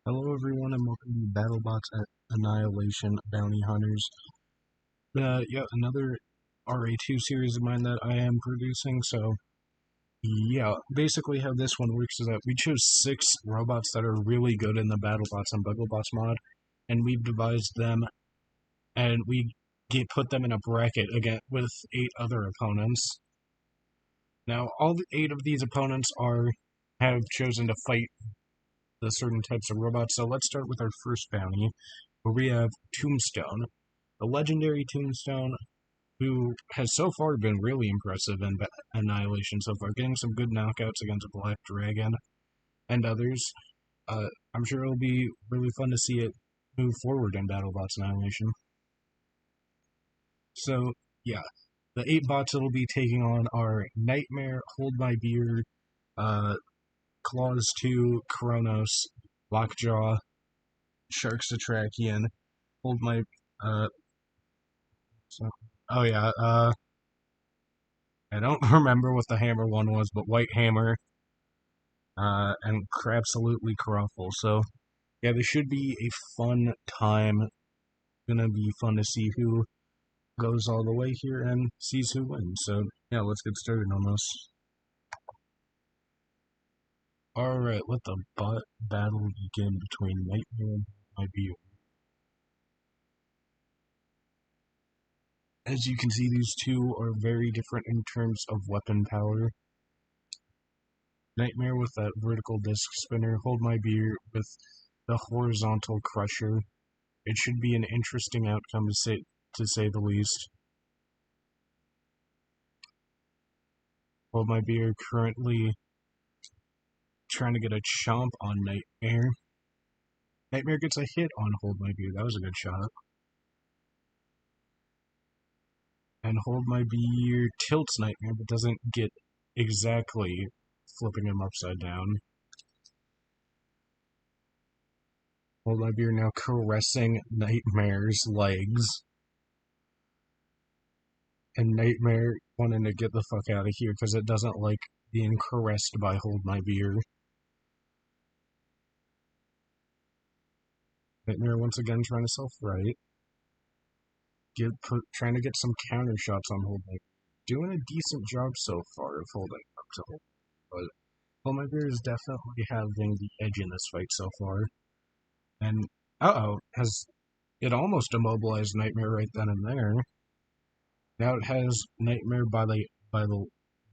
Hello everyone and welcome to Battlebots at Annihilation Bounty Hunters. Yeah, another RA2 series of mine that I am producing, so yeah, basically how this one works is that we chose 6 robots that are really good in the Battlebots and Battlebots mod, and we've devised them, and put them in a bracket again with 8 other opponents. Now, all 8 of these opponents have chosen to fight the certain types of robots, so let's start with our first bounty, where we have Tombstone, the legendary Tombstone, who has so far been really impressive in Annihilation so far, getting some good knockouts against a Black Dragon and others. I'm sure it'll be really fun to see it move forward in BattleBots Annihilation. So, yeah, the 8 bots it'll be taking on are Nightmare, Hold My Beer, Claws 2, Kronos, Lockjaw, Shark's Atrakian, Hold My, uh, so, oh yeah, I don't remember what the hammer one was, but White Hammer, and Crabsolutely Crawful. So, yeah, this should be a fun time. Gonna be fun to see who goes all the way here and sees who wins. So, yeah, let's get started on this. Alright, let the battle begin between Nightmare and my Beer. As you can see, these two are very different in terms of weapon power. Nightmare with that vertical disc spinner, Hold My Beer with the horizontal crusher. It should be an interesting outcome to say the least. Hold My Beer currently trying to get a chomp on Nightmare. Nightmare gets a hit on Hold My Beer. That was a good shot. And Hold My Beer tilts Nightmare, but doesn't get exactly flipping him upside down. Hold My Beer now caressing Nightmare's legs. And Nightmare wanting to get the fuck out of here because it doesn't like being caressed by Hold My Beer. Nightmare once again trying to self-right. Trying to get some counter shots on Hold My Beer. Doing a decent job so far of holding up to Hold, but Hold My Beer is definitely having the edge in this fight so far. And has it almost immobilized Nightmare right then and there. Now it has Nightmare by the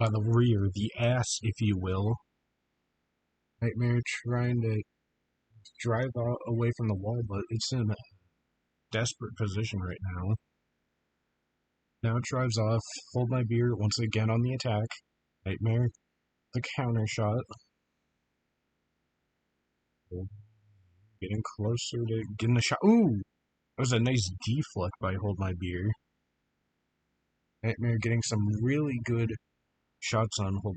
rear, the ass, if you will. Nightmare trying to drive away from the wall, but it's in a desperate position right now. Now it drives off. Hold My Beer once again on the attack. Nightmare, the counter shot. Getting closer to getting the shot. Ooh! That was a nice deflect by Hold My Beer. Nightmare getting some really good shots on Hold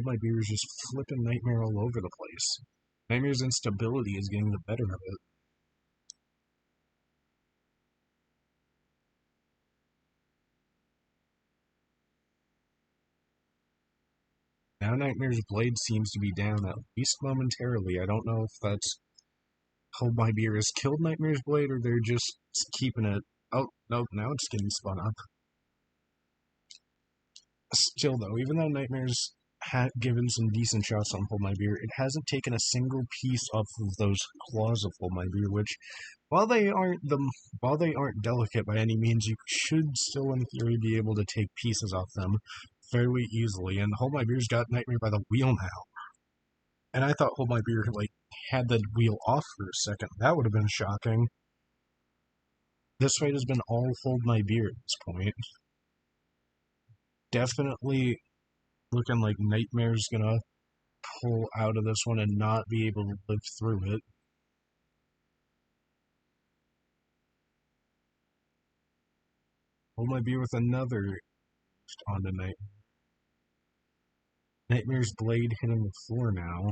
My Beer is just flipping Nightmare all over the place. Nightmare's instability is getting the better of it. Now Nightmare's blade seems to be down, at least momentarily. I don't know if that's Hold My Beer has killed Nightmare's blade or they're just keeping it. Oh, nope, now it's getting spun up. Still, though, even though Nightmare's given some decent shots on Hold My Beer, it hasn't taken a single piece off of those claws of Hold My Beer, which, while they aren't delicate by any means, you should still, in theory, be able to take pieces off them fairly easily. And Hold My Beer's got Nightmare by the wheel now. And I thought Hold My Beer had the wheel off for a second. That would have been shocking. This fight has been all Hold My Beer at this point. Definitely looking like Nightmare's gonna pull out of this one and not be able to live through it. Hold My Beer with another on the Nightmare's blade hitting the floor now.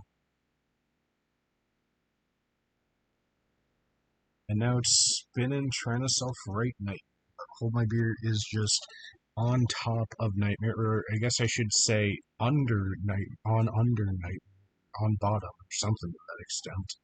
And now it's spinning, trying to self-right Nightmare. Hold My Beer is just on top of Nightmare, or I guess I should say under Nightmare, on bottom, or something to that extent.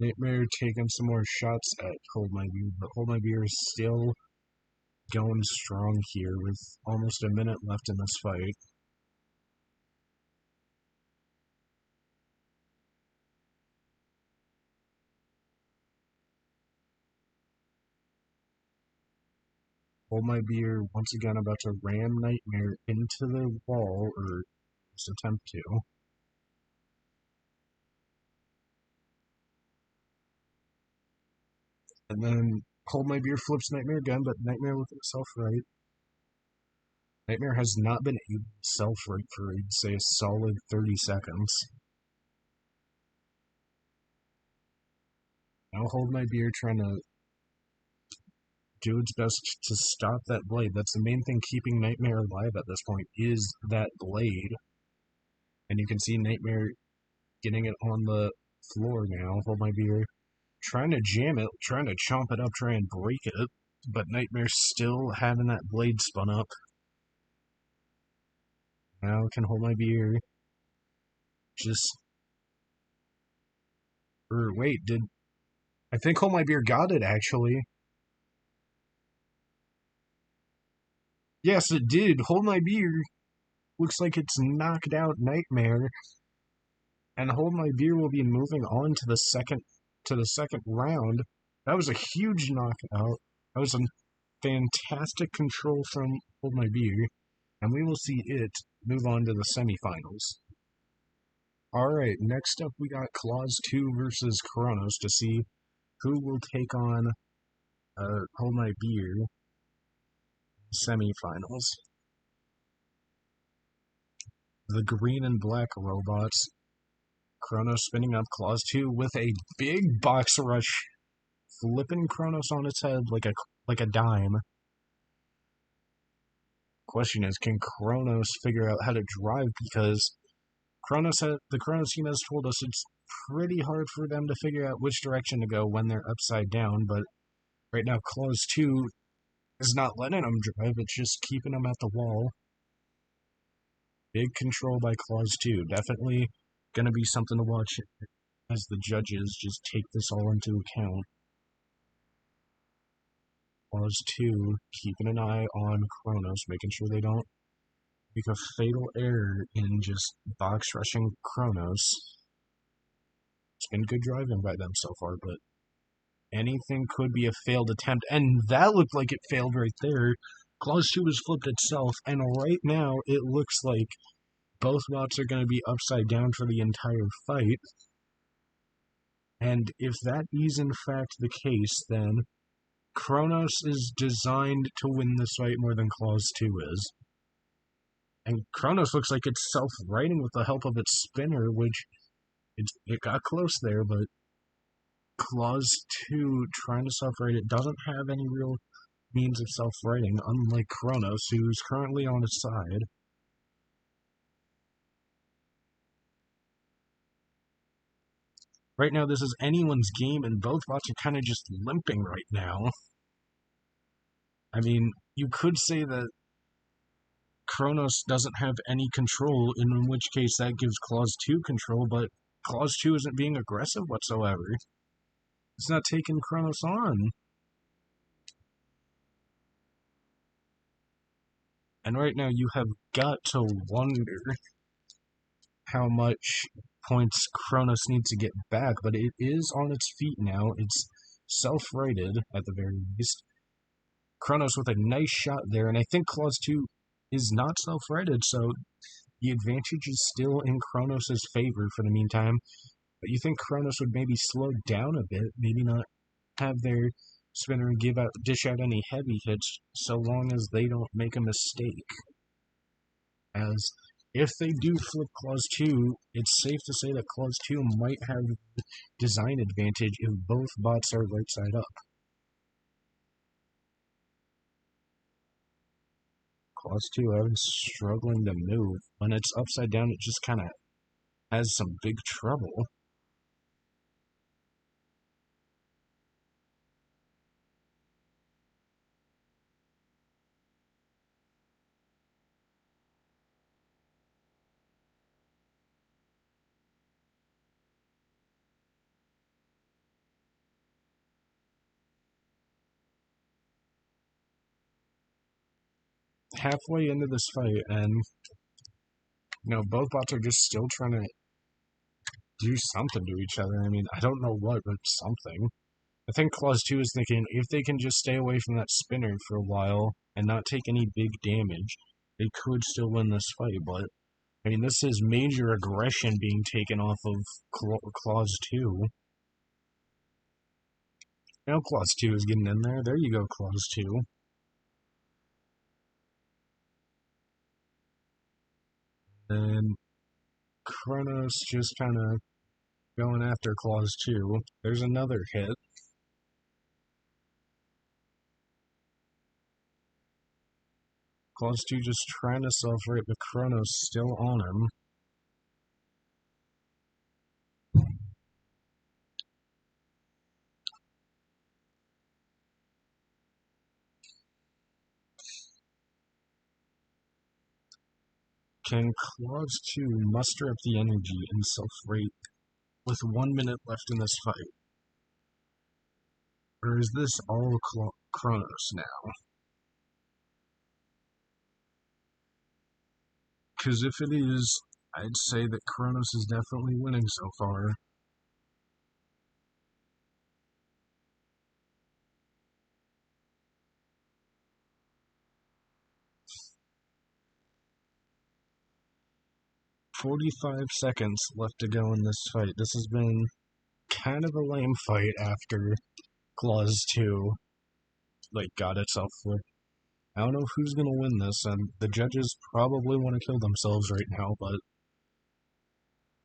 Nightmare taking some more shots at Hold My Beer, but Hold My Beer is still going strong here with almost a minute left in this fight. Hold My Beer once again about to ram Nightmare into the wall, or just attempt to. And then Hold My Beer flips Nightmare again, but Nightmare with himself right. Nightmare has not been able to self-right for, I'd say, a solid 30 seconds. Now Hold My Beer trying to do its best to stop that blade. That's the main thing keeping Nightmare alive at this point, is that blade. And you can see Nightmare getting it on the floor now. Hold My Beer trying to jam it, trying to chomp it up, try and break it. But Nightmare's still having that blade spun up. Now can Hold My Beer just... Or wait, did... I think Hold My Beer got it, actually. Yes, it did. Hold My Beer looks like it's knocked out Nightmare. And Hold My Beer will be moving on to the second round. That was a huge knockout. That was a fantastic control from Hold My Beer. And we will see it move on to the semifinals. Alright, next up we got Claws 2 versus Kronos to see who will take on Hold My Beer semifinals. The green and black robots. Kronos spinning up Claws 2 with a big box rush, flipping Kronos on its head like a dime. Question is, can Kronos figure out how to drive? Because the Kronos team has told us it's pretty hard for them to figure out which direction to go when they're upside down, but right now Claws 2 is not letting them drive, it's just keeping them at the wall. Big control by Claws 2. Definitely going to be something to watch as the judges just take this all into account. Claws 2 keeping an eye on Kronos, making sure they don't make a fatal error in just box rushing Kronos. It's been good driving by them so far, but anything could be a failed attempt, and that looked like it failed right there. Claws 2 has flipped itself, and right now it looks like both bots are going to be upside down for the entire fight. And if that is in fact the case, then Kronos is designed to win this fight more than Claws 2 is. And Kronos looks like it's self-righting with the help of its spinner, which it got close there, but Claws 2 trying to self-right it doesn't have any real means of self-righting, unlike Kronos, who's currently on its side. Right now, this is anyone's game, and both bots are kind of just limping right now. I mean, you could say that Kronos doesn't have any control, in which case that gives Claws 2 control, but Claws 2 isn't being aggressive whatsoever. It's not taking Kronos on. And right now, you have got to wonder how much points Kronos needs to get back, but it is on its feet now. It's self-righted, at the very least. Kronos with a nice shot there, and I think Claws 2 is not self-righted, so the advantage is still in Kronos' favor for the meantime. But you think Kronos would maybe slow down a bit, maybe not have their spinner dish out any heavy hits, so long as they don't make a mistake. As if they do flip Claws 2, it's safe to say that Claws 2 might have design advantage if both bots are right side up. Claws 2 having struggling to move. When it's upside down, it just kind of has some big trouble. halfway into this fight, and both bots are just still trying to do something to each other. I mean, I don't know what, but something. I think Clause 2 is thinking if they can just stay away from that spinner for a while and not take any big damage, they could still win this fight, but I mean, this is major aggression being taken off of Clause 2. Now Clause 2 is getting in there. There you go, Clause 2. And Kronos just kind of going after Clause 2. There's another hit. Clause 2 just trying to self-rip, but Kronos still on him. Can Clause 2 muster up the energy and self-rate with 1 minute left in this fight? Or is this all Kronos now? Because if it is, I'd say that Kronos is definitely winning so far. "45 seconds left to go in this fight. This has been kind of a lame fight after Clause 2 got itself flipped. I don't know who's gonna win this, and the judges probably want to kill themselves right now, but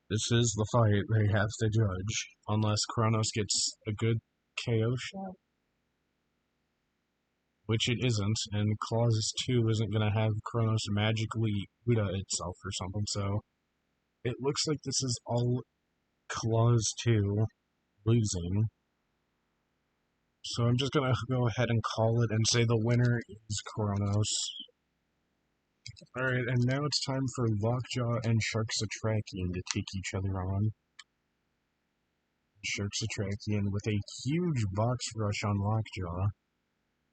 this is the fight they have to judge, unless Kronos gets a good KO shot, which it isn't, and Clause 2 isn't gonna have Kronos magically Uda itself or something, so it looks like this is all Clause 2 losing. So I'm just gonna go ahead and call it and say the winner is Kronos. Alright, and now it's time for Lockjaw and Sharksatrakian to take each other on. Sharksatrakian with a huge box rush on Lockjaw.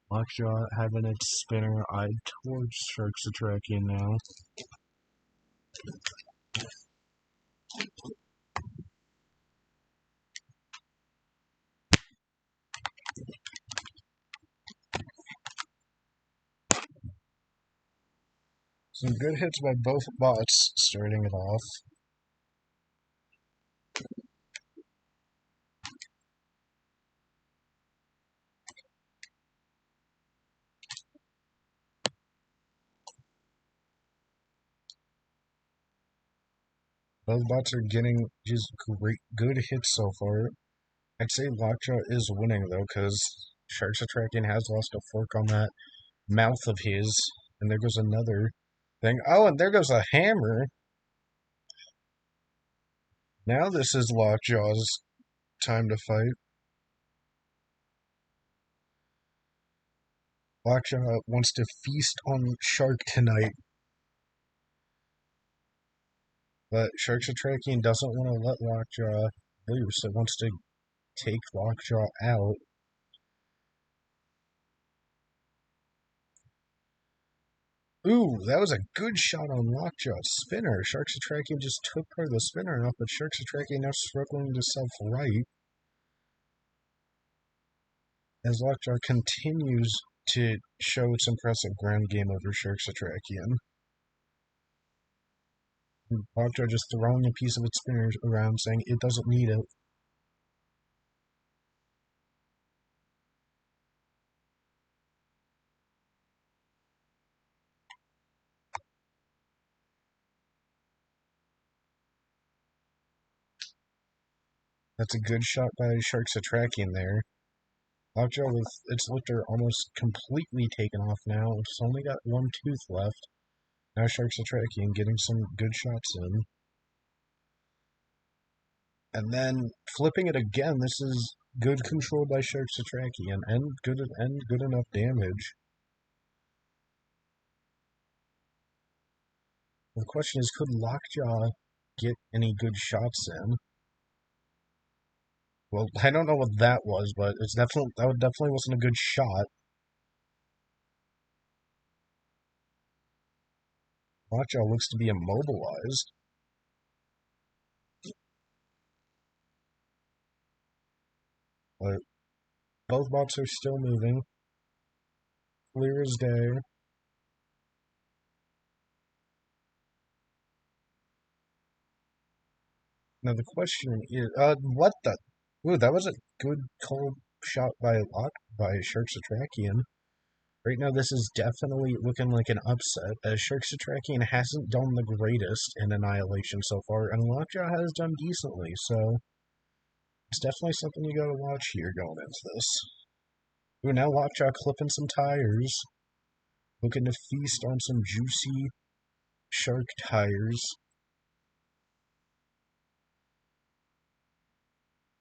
Lockjaw having its spinner eyed towards Sharksatrakian now. Some good hits by both bots starting it off. Both bots are getting just good hits so far. I'd say Lockjaw is winning though, because Sharksatrakian has lost a fork on that mouth of his. And there goes another thing. Oh, and there goes a hammer. Now this is Lockjaw's time to fight. Lockjaw wants to feast on Shark tonight. But Sharksatrakian doesn't want to let Lockjaw loose. It wants to take Lockjaw out. Ooh, that was a good shot on Lockjaw's spinner. Sharksatrakian just took part of the spinner off, but Sharksatrakian now struggling to self-right. As Lockjaw continues to show its impressive ground game over Sharksatrakian. Lockjaw just throwing a piece of its spinner around, saying it doesn't need it. That's a good shot by Sharksatrakian there. Lockjaw with its lifter almost completely taken off now. It's only got one tooth left. Now Sharksatrakian getting some good shots in. And then flipping it again, this is good control by Sharksatrakian and good enough damage. The question is, could Lockjaw get any good shots in? Well, I don't know what that was, but that definitely wasn't a good shot. Lockjaw looks to be immobilized. But both bots are still moving. Clear as day. Now the question is, what the? Ooh, that was a good cold shot by Sharksatrakian. Right now, this is definitely looking like an upset, as Sharksatrakian hasn't done the greatest in Annihilation so far, and Lockjaw has done decently, so it's definitely something you gotta watch here going into this. Ooh, now Lockjaw clipping some tires, looking to feast on some juicy shark tires.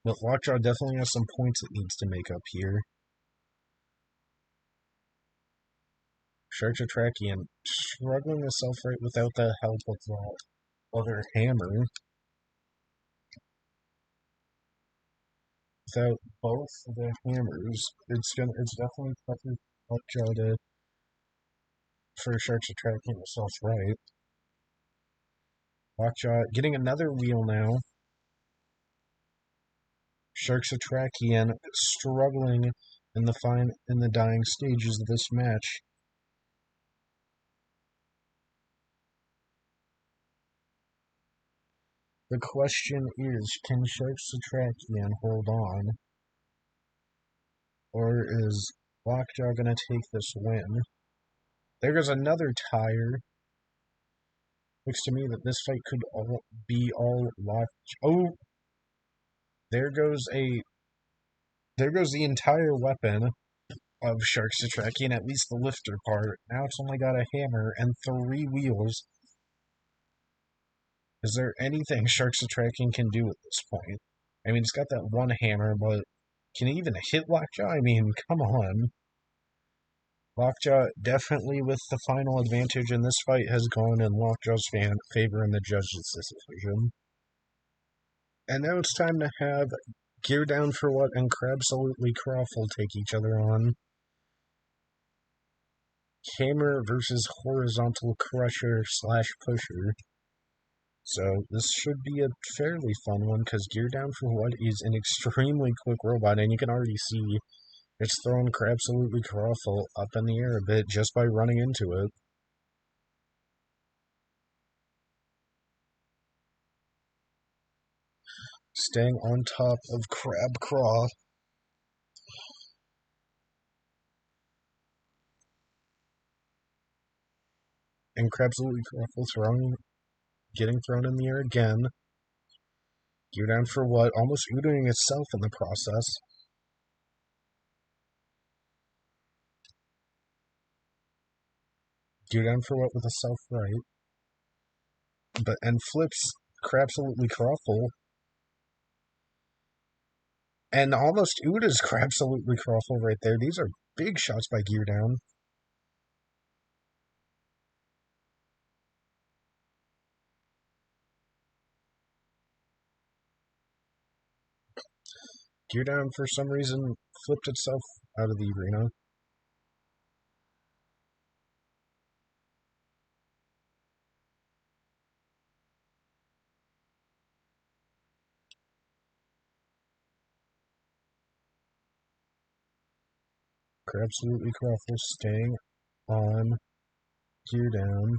But Lockjaw definitely has some points it needs to make up here. Sharksatrakian struggling to self-right without the help of the other hammer. Without both the hammers, it's definitely tougher Lockjaw for Sharksatrakian to self-right. Lockjaw getting another wheel now. Sharksatrakian struggling in the dying stages of this match. The question is, can Sharksatrakian hold on? Or is Lockjaw gonna take this win? There goes another tire. Looks to me that this fight could be all Lockjaw. Oh! There goes the entire weapon of Sharksatrakian, at least the lifter part. Now it's only got a hammer and 3 wheels. Is there anything Sharksatrakian can do at this point? I mean, it's got that one hammer, but can he even hit Lockjaw? I mean, come on. Lockjaw definitely with the final advantage in this fight has gone in Lockjaw's favor in the judges' decision. And now it's time to have Gear Down for What and Crabsolutely Crawful take each other on. Hammer versus Horizontal Crusher / Pusher. So this should be a fairly fun one because Gear Down for What is an extremely quick robot, and you can already see it's throwing Crabsolutely Crawful up in the air a bit just by running into it. Staying on top of Crab Craw. And Crabsolutely Crawful getting thrown in the air again. Gear Down for What? Almost Udoing itself in the process. Gear Down for What with a self-right. And flips Crabsolutely Crawful. And almost Uda's Crabsolutely Crawful right there. These are big shots by Gear Down. Gear Down, for some reason, flipped itself out of the arena. Crabsolutely Crawful staying on Gear Down.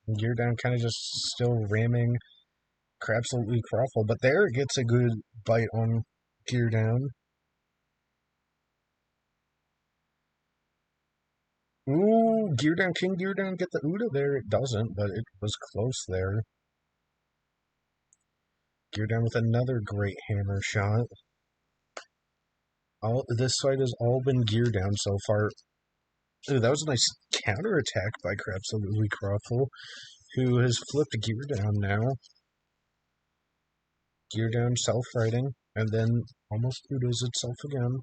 And Gear Down kind of just still ramming Crabsolutely Crawful, but there it gets a good bite on Gear Down. Ooh, Gear Down, can Gear Down get the Uda there? It doesn't, but it was close there. Gear Down with another great hammer shot. This fight has all been Gear Down so far. Ooh, that was a nice counterattack by Crabsolutely Crawful, who has flipped Gear Down now. Gear Down self-righting, and then almost Uda's itself again.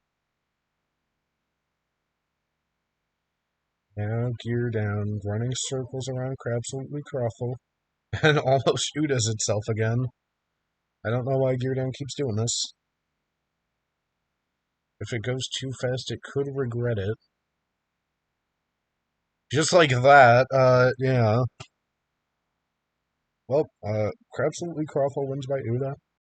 Now Gear Down, running circles around Crabsolutely Crawful, and almost Uda's itself again. I don't know why Gear Down keeps doing this. If it goes too fast, it could regret it. Just like that, yeah. Well, Crapsultly Crawford wins by Uda.